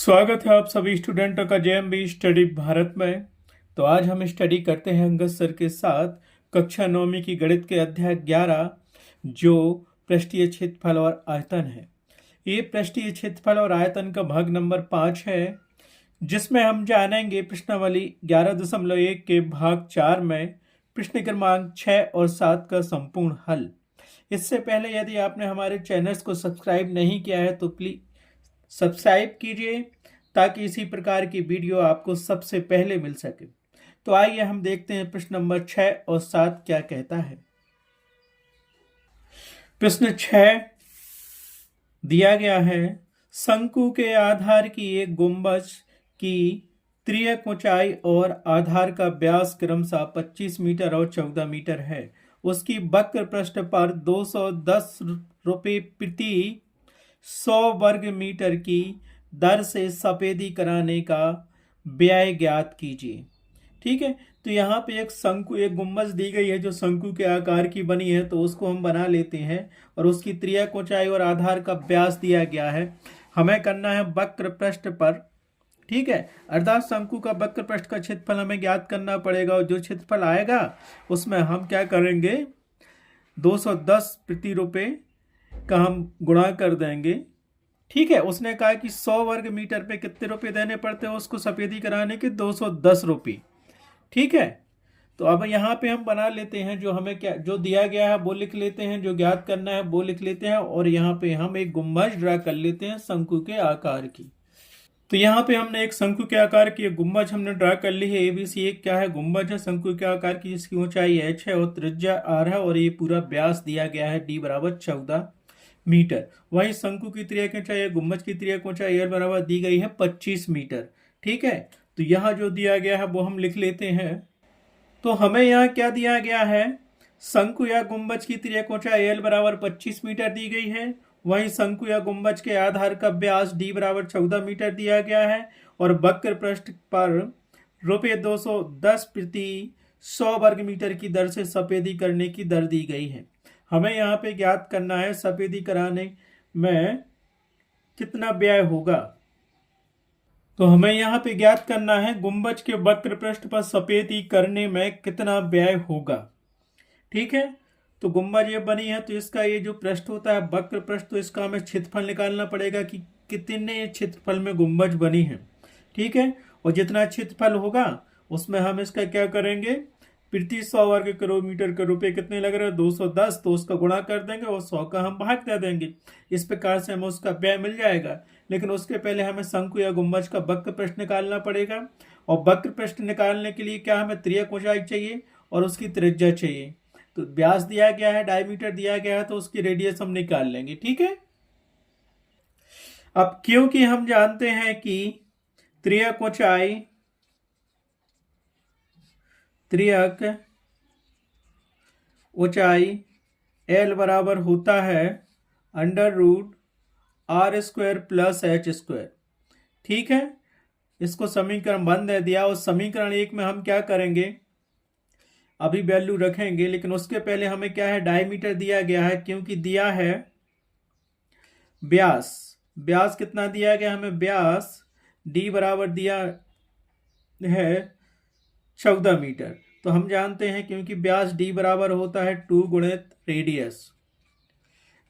स्वागत है आप सभी स्टूडेंटों का जेएमबी स्टडी भारत में। तो आज हम स्टडी करते हैं अंगद सर के साथ कक्षा 9वीं की गणित के अध्याय 11 जो पृष्ठीय क्षेत्रफल और आयतन है। ये पृष्ठीय क्षेत्रफल और आयतन का भाग नंबर 5 है, जिसमें हम जानेंगे प्रश्नावली 11.1 के भाग 4 में प्रश्न क्रमांक 6 और 7 का संपूर्ण हल। इससे पहले यदि आपने हमारे चैनल्स को सब्सक्राइब नहीं किया है तो प्लीज सब्सक्राइब कीजिए ताकि इसी प्रकार की वीडियो आपको सबसे पहले मिल सके। तो आइए हम देखते हैं प्रश्न नंबर 6 और 7 क्या कहता है। प्रश्न 6 दिया गया है, शंकु के आधार की एक गुंबज की त्रियक ऊंचाई और आधार का व्यास क्रमशः 25 मीटर और 14 मीटर है। उसकी वक्र पृष्ठ पर 210 रुपये प्रति 100 वर्ग मीटर की दर से सफेदी कराने का व्यय ज्ञात कीजिए। ठीक है, तो यहाँ पे एक शंकु, एक गुंबज दी गई है जो शंकु के आकार की बनी है, तो उसको हम बना लेते हैं और उसकी त्रियक ऊंचाई और आधार का व्यास दिया गया है। हमें करना है वक्र पृष्ठ पर। ठीक है, अर्थात शंकु का वक्र पृष्ठ का क्षेत्रफल हमें ज्ञात करना पड़ेगा और जो क्षेत्रफल आएगा उसमें हम क्या करेंगे, 210 प्रति रुपये का हम गुणा कर देंगे। ठीक है, उसने कहा कि 100 वर्ग मीटर पे कितने रुपए देने पड़ते हैं उसको सफेदी कराने के, 210 रुपये। ठीक है, तो अब यहाँ पे हम बना लेते हैं, जो हमें क्या जो दिया गया है वो लिख लेते हैं, जो ज्ञात करना है वो लिख लेते हैं और यहाँ पे हम एक गुंबज ड्रा कर लेते हैं शंकु के आकार की। तो यहाँ पे हमने एक शंकु के आकार की गुंबज हमने ड्रा कर ली है। ABC एक क्या है, गुंबज है शंकु के आकार की, जिसकी ऊंचाई h है और त्रिज्या r है और ये पूरा व्यास दिया गया है d बराबर 14 मीटर। वहीं शंकु की त्रियक ऊंचाई, गुंबज की त्रियक ऊंचाई l बराबर दी गई है 25 मीटर। ठीक है, तो यहाँ जो दिया गया है वो हम लिख लेते हैं। तो हमें यहाँ क्या दिया गया है, शंकु या गुंबज की त्रियक ऊंचाई l बराबर 25 मीटर दी गई है। वहीं शंकु या गुंबज के आधार का व्यास d बराबर 14 मीटर दिया गया है और वक्र पृष्ठ पर रुपये 210 प्रति 100 वर्ग मीटर की दर से सफेदी करने की दर दी गई है। हमें यहाँ पे ज्ञात करना है सफेदी कराने में कितना व्यय होगा। तो हमें यहाँ पे ज्ञात करना है गुंबज के वक्र पृष्ठ पर सफेदी करने में कितना व्यय होगा। ठीक है, तो गुंबज ये बनी है तो इसका ये जो पृष्ठ होता है वक्र पृष्ठ, तो इसका हमें क्षेत्रफल निकालना पड़ेगा कि कितने क्षेत्रफल में गुंबज बनी है। ठीक है, और जितना क्षेत्रफल होगा उसमें हम इसका क्या करेंगे, प्रति 100 वर्ग किलोमीटर के रुपए कितने लग रहे हैं, 210, तो उसका गुणा कर देंगे और 100 का हम भाग दे देंगे। इस प्रकार से हमें उसका व्यय मिल जाएगा। लेकिन उसके पहले हमें शंकु या गुंबज का वक्र पृष्ठ निकालना पड़ेगा और वक्र पृष्ठ निकालने के लिए क्या हमें त्रियक ऊंचाई चाहिए और उसकी त्रिज्या चाहिए। तो व्यास दिया गया है, डायमीटर दिया गया है, तो उसकी रेडियस हम निकाल लेंगे। ठीक है, अब क्योंकि हम जानते हैं कि त्रियक ऊंचाई L बराबर होता है √r² प्लस h²। ठीक है, इसको समीकरण 1 दे दिया और समीकरण 1 में हम क्या करेंगे, अभी वैल्यू रखेंगे, लेकिन उसके पहले हमें क्या है, डायमीटर दिया गया है क्योंकि दिया है व्यास। व्यास कितना दिया गया हमें, व्यास d बराबर दिया है 14 मीटर। तो हम जानते हैं क्योंकि व्यास d बराबर होता है 2 गुणित रेडियस,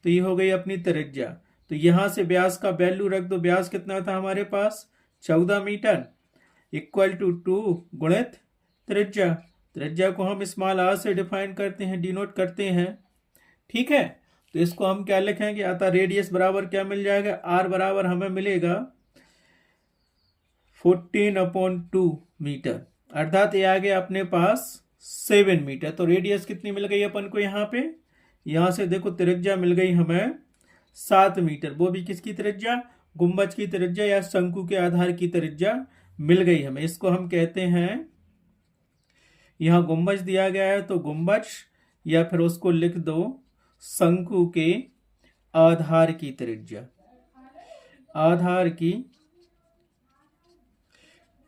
तो ये हो गई अपनी त्रिज्या। तो यहां से व्यास का वैल्यू रख दो, व्यास कितना था हमारे पास 14 मीटर इक्वल टू 2 गुणित त्रिज्या। त्रिज्या को हम स्मॉल r से डिफाइन करते हैं, डिनोट करते हैं। ठीक है, तो इसको हम क्या लिखेंगे, अतः रेडियस बराबर क्या मिल जाएगा, r बराबर हमें मिलेगा 14/2 मीटर, अर्थात ये आ गया अपने पास 7 मीटर। तो रेडियस कितनी मिल गई अपन को, यहाँ पे यहाँ से देखो त्रिज्या मिल गई हमें 7 मीटर, वो भी किसकी त्रिज्या, गुंबज की त्रिज्या या शंकु के आधार की त्रिज्या मिल गई हमें। इसको हम कहते हैं, यहाँ गुंबज दिया गया है तो गुंबज, या फिर उसको लिख दो शंकु के आधार की त्रिज्या, आधार की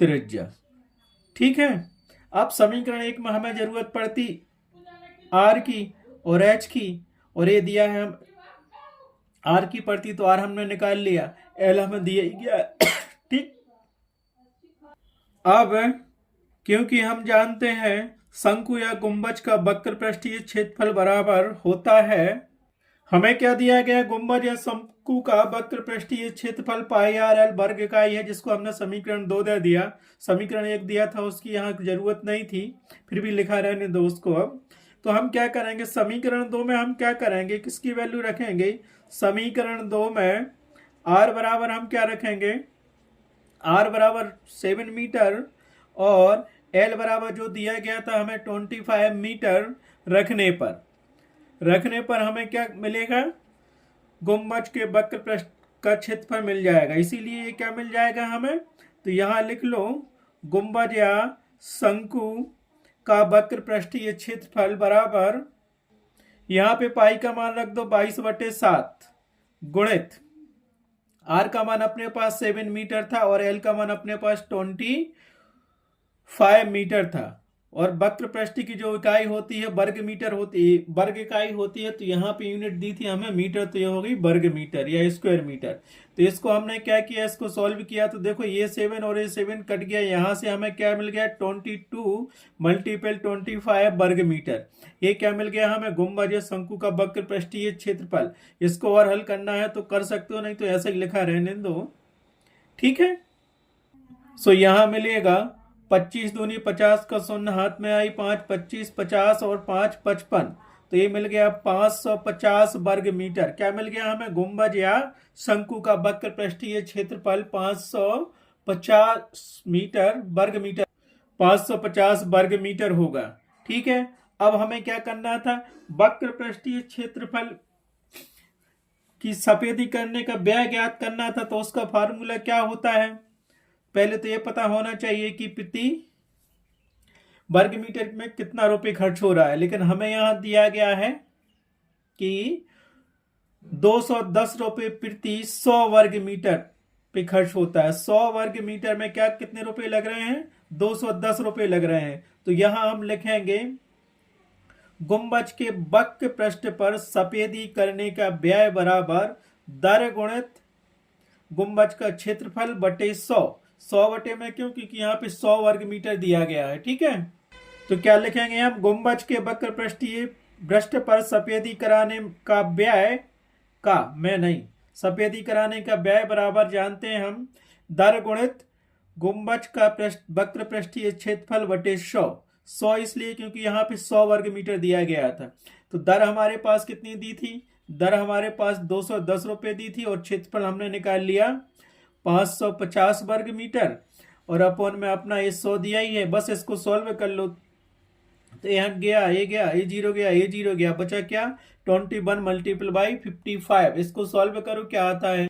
त्रिज्या। ठीक है, अब समीकरण 1 में हमें जरूरत पड़ती r की और h की, और ये दिया है हम r की पड़ती तो r हमने निकाल लिया, l हमें दिया ही गया। ठीक अब क्योंकि हम जानते हैं शंकु या गुंबज का वक्र पृष्ठीय क्षेत्रफल बराबर होता है, हमें क्या दिया गया, गुंबज या शंकु का वक्र पृष्ठीय क्षेत्रफल पाई आर एल वर्ग इकाई है, जिसको हमने समीकरण 2 दे दिया। समीकरण 1 दिया था, उसकी यहाँ जरूरत नहीं थी, फिर भी लिखा रहने दो उसको। अब तो हम क्या करेंगे, समीकरण 2 में हम क्या करेंगे, किसकी वैल्यू रखेंगे, समीकरण 2 में आर बराबर हम क्या रखेंगे, आर बराबर 7 मीटर और एल बराबर जो दिया गया था हमें 25 मीटर रखने पर हमें क्या मिलेगा, गुंबज के वक्र पृष्ठ का क्षेत्रफल मिल जाएगा। इसीलिए ये क्या मिल जाएगा हमें, तो यहाँ लिख लो गुंबज या शंकु का वक्र पृष्ठीय क्षेत्रफल बराबर, यहाँ पे पाई का मान रख दो 22/7 गुणित आर का मान अपने पास 7 मीटर था और एल का मान अपने पास 25 मीटर था, और वक्र पृष्ठ की जो इकाई होती है वर्ग मीटर होती है, वर्ग इकाई होती है, तो यहाँ पे यूनिट दी थी हमें मीटर, तो ये हो गई वर्ग मीटर या स्क्वायर मीटर। तो इसको हमने क्या किया, इसको सॉल्व किया, तो देखो ये 7 और ये 7 कट गया, यहाँ से हमें क्या मिल गया, 22 मल्टीपल 25 वर्ग मीटर। ये क्या मिल गया हमें, गुंबज या शंकु का वक्र पृष्ठीय क्षेत्रफल। इसको और हल करना है तो कर सकते हो, नहीं तो ऐसा ही लिखा रहने दो, ठीक है। सो यहाँ मिलेगा 25 दूनी 50 का शून्य हाथ में आई, 5 25 50 और 5 55, तो ये मिल गया 550 वर्ग मीटर। क्या मिल गया हमें, गुंबज या शंकु का वक्र पृष्ठीय क्षेत्रफल 550 मीटर वर्ग मीटर, 550 वर्ग मीटर होगा, ठीक है। अब हमें क्या करना था, वक्र पृष्ठीय क्षेत्रफल की सफेदी करने का व्यय ज्ञात करना था, तो उसका फार्मूला क्या होता है, पहले तो ये पता होना चाहिए कि प्रति वर्ग मीटर में कितना रुपए खर्च हो रहा है, लेकिन हमें यहां दिया गया है कि 210 रुपए प्रति 100 वर्ग मीटर पे खर्च होता है। 100 वर्ग मीटर में क्या कितने रुपए लग रहे हैं, 210 रुपए लग रहे हैं। तो यहां हम लिखेंगे गुंबज के वक्र पृष्ठ पर सफेदी करने का व्यय बराबर दर गुणित गुंबज का क्षेत्रफल बटे 100 बटे में, क्यों, क्योंकि यहाँ पे 100 वर्ग मीटर दिया गया है, ठीक है। तो क्या लिखेंगे हम, गुंबज के वक्र पृष्ठीय पृष्ठ पर सफेदी कराने का व्यय का, मैं नहीं, सफेदी कराने का व्यय बराबर जानते हैं हम दर गुणित गुंबज का वक्र पृष्ठीय क्षेत्रफल बटे 100 इसलिए क्योंकि यहाँ पे 100 वर्ग मीटर दिया गया था। तो दर हमारे पास कितनी दी थी, दर हमारे पास 210 रुपए दी थी और क्षेत्रफल हमने निकाल लिया 550 वर्ग मीटर, और अपॉन में अपना ये 100 दिया ही है, बस इसको सॉल्व कर लो। तो यहाँ गया, ये जीरो गया, ये जीरो गया, बचा क्या, 21 मल्टीपल बाई 55। इसको सॉल्व करो क्या आता है,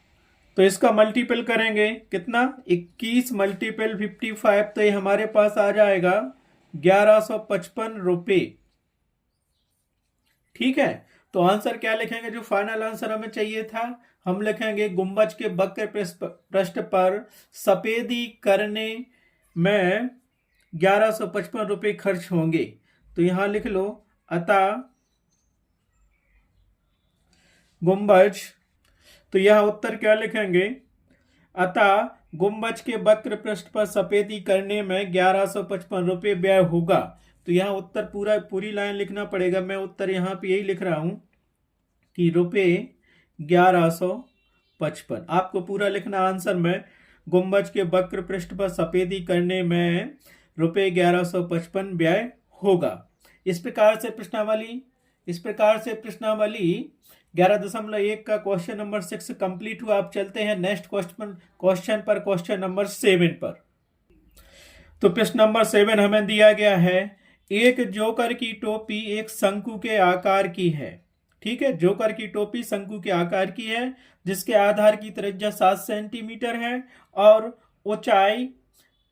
तो इसका मल्टीपल करेंगे कितना, 21 मल्टीपल 55, तो ये हमारे पास आ जाएगा 1155 रुपए, ठीक है। तो आंसर क्या लिखेंगे, जो फाइनल आंसर हमें चाहिए था, हम लिखेंगे गुंबज के वक्र पृष्ठ पर सफेदी करने में 1155 रुपए खर्च होंगे। तो यहां लिख लो अतः गुंबज, तो यह उत्तर क्या लिखेंगे, अतः गुंबज के वक्र पृष्ठ पर सफेदी करने में 1155 रुपए व्यय होगा। तो यहाँ उत्तर पूरी लाइन लिखना पड़ेगा, मैं उत्तर यहाँ पे यही लिख रहा हूं कि रुपए 1155, आपको पूरा लिखना आंसर में, गुंबज के वक्र पृष्ठ पर सफेदी करने में रुपए 1155 व्यय होगा। इस प्रकार से प्रश्नावली 11.1 का क्वेश्चन नंबर 6 कंप्लीट हुआ। आप चलते हैं नेक्स्ट क्वेश्चन पर, क्वेश्चन नंबर 7 पर। तो प्रश्न नंबर 7 हमें दिया गया है, एक जोकर की टोपी एक शंकु के आकार की है, ठीक है। जोकर की टोपी शंकु के आकार की है, जिसके आधार की त्रिज्या 7 सेंटीमीटर है और ऊंचाई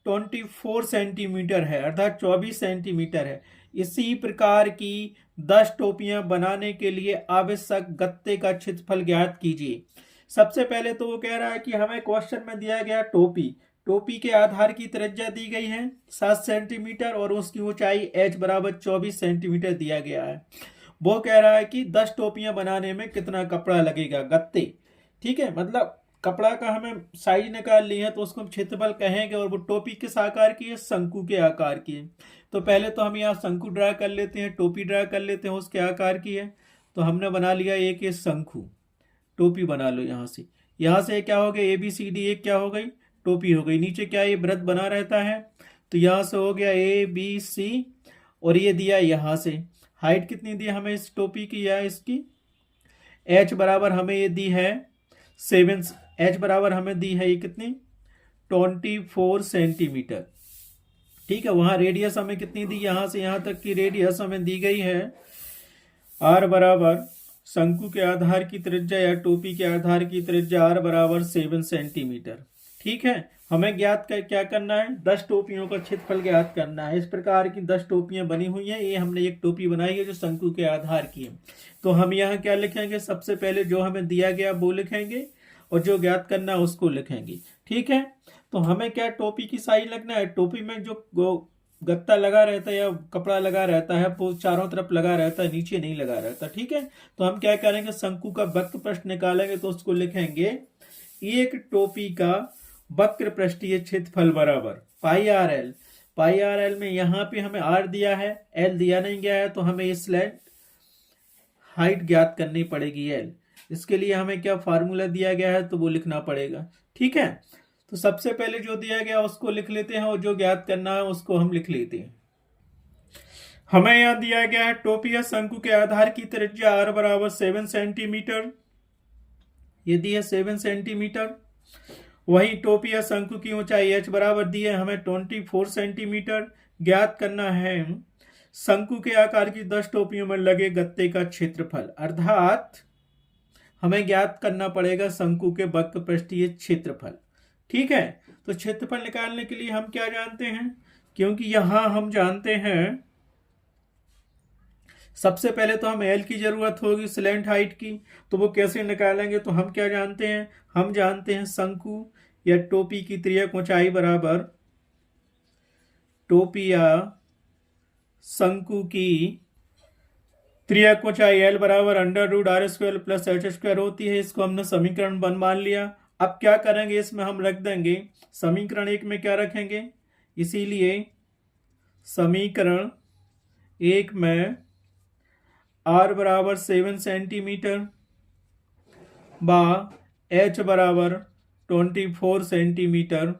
24 सेंटीमीटर है, अर्थात 24 सेंटीमीटर है। इसी प्रकार की 10 टोपियां बनाने के लिए आवश्यक गत्ते का क्षेत्रफल ज्ञात कीजिए। सबसे पहले तो वो कह रहा है कि हमें क्वेश्चन में दिया गया टोपी के आधार की त्रिज्या दी गई है 7 सेंटीमीटर और उसकी ऊंचाई h बराबर 24 सेंटीमीटर दिया गया है। वो कह रहा है कि 10 टोपियां बनाने में कितना कपड़ा लगेगा, गत्ते, ठीक है। मतलब कपड़ा का हमें साइज निकाल ली है तो उसको हम क्षेत्रफल कहेंगे, और वो टोपी किस आकार की है, शंकु के आकार की है। तो पहले तो हम यहाँ शंकु ड्रा कर लेते हैं, टोपी ड्रा कर लेते हैं, उसके आकार की है। तो हमने बना लिया एक ये शंकु, टोपी बना लो यहाँ से क्या हो गया ABCD, एक क्या हो गई, टोपी हो गई। नीचे क्या ये व्रत बना रहता है, तो यहाँ से हो गया ABC, और ये दिया यहाँ से हाइट कितनी दी हमें इस टोपी की या इसकी, H बराबर हमें ये दी है 7, H बराबर हमें दी है ये कितनी, 24 सेंटीमीटर। ठीक है, वहां रेडियस हमें कितनी दी, यहां से यहां तक की रेडियस हमें दी गई है R बराबर शंकु के आधार की त्रिज्या या टोपी के आधार की त्रिज्या R बराबर 7 सेंटीमीटर। ठीक है, हमें क्या करना है, 10 टोपियों का क्षेत्रफल ज्ञात करना है। इस प्रकार की 10 टोपियां बनी हुई हैं, ये हमने एक टोपी बनाई है जो शंकु के आधार की है। तो हम यहाँ क्या लिखेंगे, सबसे पहले जो हमें दिया गया वो लिखेंगे, और जो ज्ञात करना है उसको लिखेंगे। ठीक है, तो हमें क्या टोपी की साइज लगना है, टोपी में जो गत्ता लगा रहता है या कपड़ा लगा रहता है वो चारों तरफ लगा रहता है, नीचे नहीं लगा रहता। ठीक है, तो हम क्या करेंगे, शंकु का वक्र पृष्ठ निकालेंगे, तो उसको लिखेंगे एक टोपी का वक्र पृष्ठीय क्षेत्रफल बराबर πRL। πRL में यहाँ पे हमें R दिया है, L दिया नहीं गया है, तो हमें इस स्लैंट हाइट ज्ञात करनी पड़ेगी L। इसके लिए हमें क्या फार्मूला दिया गया है तो वो लिखना पड़ेगा। ठीक है, तो सबसे पहले जो दिया गया उसको लिख लेते हैं, और जो ज्ञात करना है उसको हम लिख लेते हैं। हमें यहाँ दिया गया है टोपी या शंकु के आधार की त्रिज्या R बराबर 7 सेंटीमीटर, ये दी है 7 सेंटीमीटर। वही टोपी या शंकु की ऊंचाई H बराबर दी है हमें 24 सेंटीमीटर। ज्ञात करना है शंकु के आकार की 10 टोपियों में लगे गत्ते का क्षेत्रफल, अर्थात हमें ज्ञात करना पड़ेगा शंकु के वक्र पृष्ठीय क्षेत्रफल। ठीक है, तो क्षेत्रफल निकालने के लिए हम क्या जानते हैं, क्योंकि यहां हम जानते हैं सबसे पहले तो हमें L की जरूरत होगी स्लैंट हाइट की, तो वो कैसे निकालेंगे, तो हम क्या जानते हैं, हम जानते हैं शंकु या टोपी की त्रियक ऊंचाई बराबर टोपी या शंकु की त्रियक ऊंचाई L बराबर √R² प्लस H² होती है। इसको हमने समीकरण 1 मान लिया। अब क्या करेंगे, इसमें हम रख देंगे समीकरण 1 में क्या रखेंगे, इसीलिए समीकरण 1 में R बराबर 7 सेंटीमीटर बा H बराबर 24 सेंटीमीटर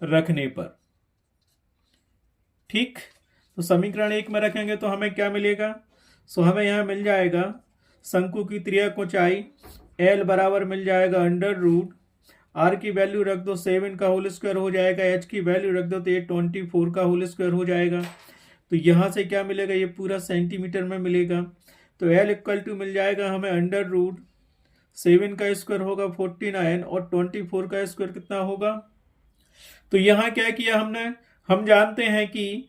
रखने पर। ठीक, तो समीकरण 1 में रखेंगे तो हमें क्या मिलेगा, सो हमें यहाँ मिल जाएगा शंकु की त्रियक ऊंचाई L बराबर मिल जाएगा √R की वैल्यू रख दो 7 का होल स्क्वायर हो जाएगा, H की वैल्यू रख दो तो ये 24 का होल स्क्वायर हो जाएगा। तो यहाँ से क्या मिलेगा, ये पूरा सेंटीमीटर में मिलेगा। तो L इक्वल टू मिल जाएगा हमें √7 का स्क्वायर होगा 49, और 24 का स्क्वायर कितना होगा। तो यहाँ क्या किया हमने, हम जानते हैं कि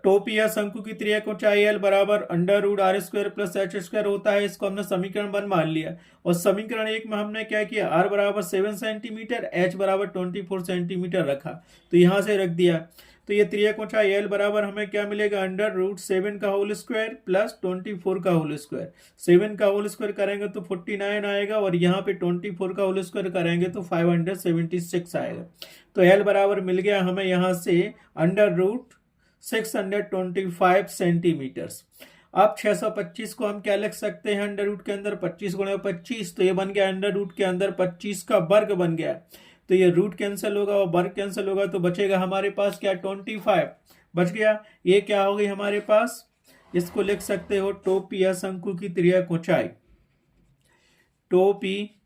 टोपी या शंकु की त्रियक ऊंचाई L बराबर √R² प्लस H² होता है। इसको हमने समीकरण 1 मान लिया, और समीकरण 1 में हमने क्या किया, R बराबर 7 सेंटीमीटर, H बराबर 24 सेंटीमीटर रखा, तो यहाँ से रख दिया। तो ये त्रियक ऊंचाई L बराबर हमें क्या मिलेगा, √7 का होल स्क्वायर प्लस 24 का होल स्क्वायर। 7 का होल स्क्वायर करेंगे तो 49 आएगा, और यहाँ पे 24 का होल स्क्वायर करेंगे तो 576 आएगा। तो L बराबर मिल गया हमें यहाँ से √625 सेंटीमीटर्स। अब 625 को हम क्या लिख सकते हैं, अंडर रूट के अंदर 25 गुणे 25, तो ये बन गया अंडर रूट के अंदर 25 का वर्ग बन गया। तो ये रूट कैंसिल होगा और वर्ग कैंसिल होगा, तो बचेगा हमारे पास क्या, 25 बच गया। ये क्या हो गई हमारे पास, इसको लिख सकते हो टोपी या शंकु की त्रियक ऊंचाई, टोपी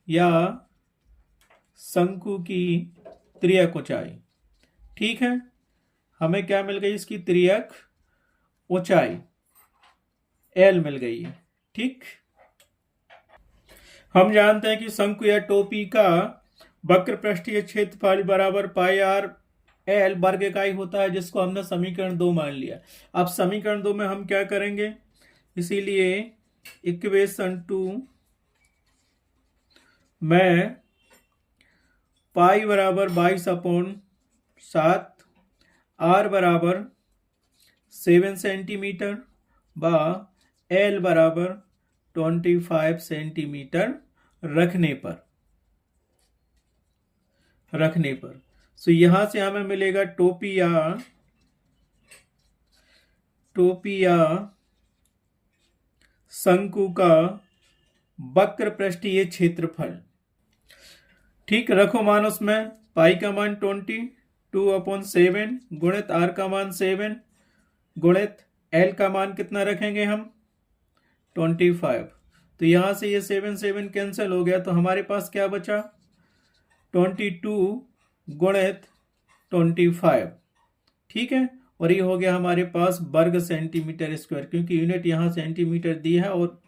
या शंकु की त्रियक ऊंचाई। ठीक है, हमें क्या मिल गई, इसकी त्रियक ऊंचाई L मिल गई है। ठीक, हम जानते हैं कि शंकु या टोपी का वक्र पृष्ठीय क्षेत्रफल बराबर πRL वर्ग इकाई होता है, जिसको हमने समीकरण 2 मान लिया। अब समीकरण 2 में हम क्या करेंगे, इसीलिए इक्वेशन 2 में पाई बराबर 22/7, R बराबर 7 सेंटीमीटर बा L बराबर 25 सेंटीमीटर रखने पर। रखने पर। सो यहां से हमें मिलेगा टोपिया शंकु का वक्र पृष्ठीय क्षेत्रफल। ठीक, रखो मान उसमें पाई का मान 22/7 गुणित आर का मान 7 गुणित एल का मान कितना रखेंगे हम 25। तो यहां से ये 7 कैंसिल हो गया, तो हमारे पास क्या बचा 22 गुणित 25। ठीक है, और ये हो गया हमारे पास वर्ग सेंटीमीटर स्क्वायर, क्योंकि यूनिट यहां सेंटीमीटर दी है और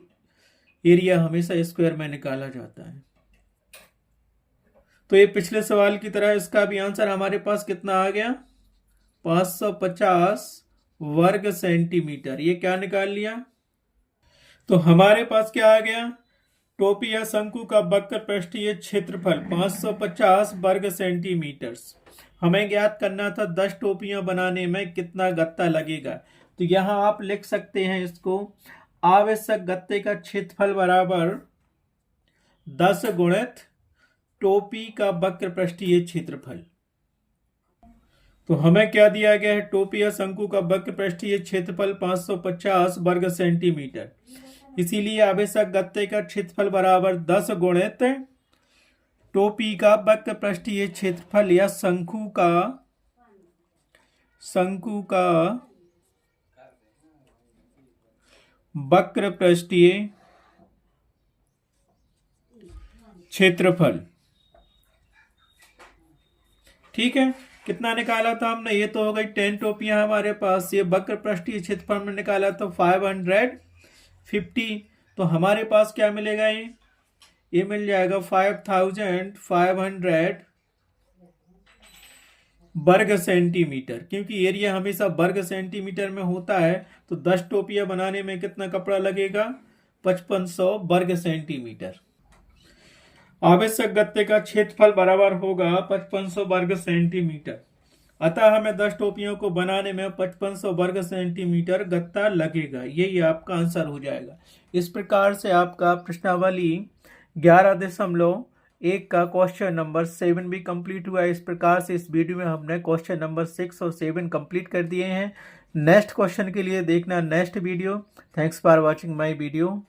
एरिया हमेशा स्क्वायर में निकाला जाता है। तो ये पिछले सवाल की तरह इसका भी आंसर हमारे पास कितना आ गया 550 वर्ग सेंटीमीटर। ये क्या निकाल लिया, तो हमारे पास क्या आ गया टोपिया शंकु का वक्र पृष्ठीय क्षेत्रफल 550 वर्ग सेंटीमीटर। हमें ज्ञात करना था 10 टोपियां बनाने में कितना गत्ता लगेगा। तो यहां आप लिख सकते हैं इसको, आवश्यक गत्ते का क्षेत्रफल बराबर 10 गुणित टोपी का वक्र पृष्ठीय क्षेत्रफल। तो हमें क्या दिया गया है टोपिया शंकु का वक्र पृष्ठीय क्षेत्रफल 550 वर्ग सेंटीमीटर, इसीलिए आवश्यक गत्ते का क्षेत्रफल बराबर 10 गुणित टोपी का वक्र पृष्ठीय क्षेत्रफल या शंकु का वक्र पृष्ठीय क्षेत्रफल। ठीक है, कितना निकाला था हमने, ये तो हो गई 10 टोपियां हमारे पास। ये वक्र पृष्ठीय क्षेत्रफल में निकाला तो 550। तो हमारे पास क्या मिलेगा, ये मिल जाएगा 5500 वर्ग सेंटीमीटर, क्योंकि एरिया हमेशा वर्ग सेंटीमीटर में होता है। तो 10 टोपियां बनाने में कितना कपड़ा लगेगा 5500 वर्ग सेंटीमीटर। आवश्यक गत्ते का क्षेत्रफल बराबर होगा 5500 वर्ग सेंटीमीटर। अतः हमें 10 टोपियों को बनाने में 5500 वर्ग सेंटीमीटर गत्ता लगेगा। यही आपका आंसर हो जाएगा। इस प्रकार से आपका प्रश्नावली 11.1 का क्वेश्चन नंबर 7 भी कंप्लीट हुआ। इस प्रकार से इस वीडियो में हमने क्वेश्चन नंबर 6 और 7 कंप्लीट कर दिए हैं। नेक्स्ट क्वेश्चन के लिए देखना next video. Thanks for watching my video.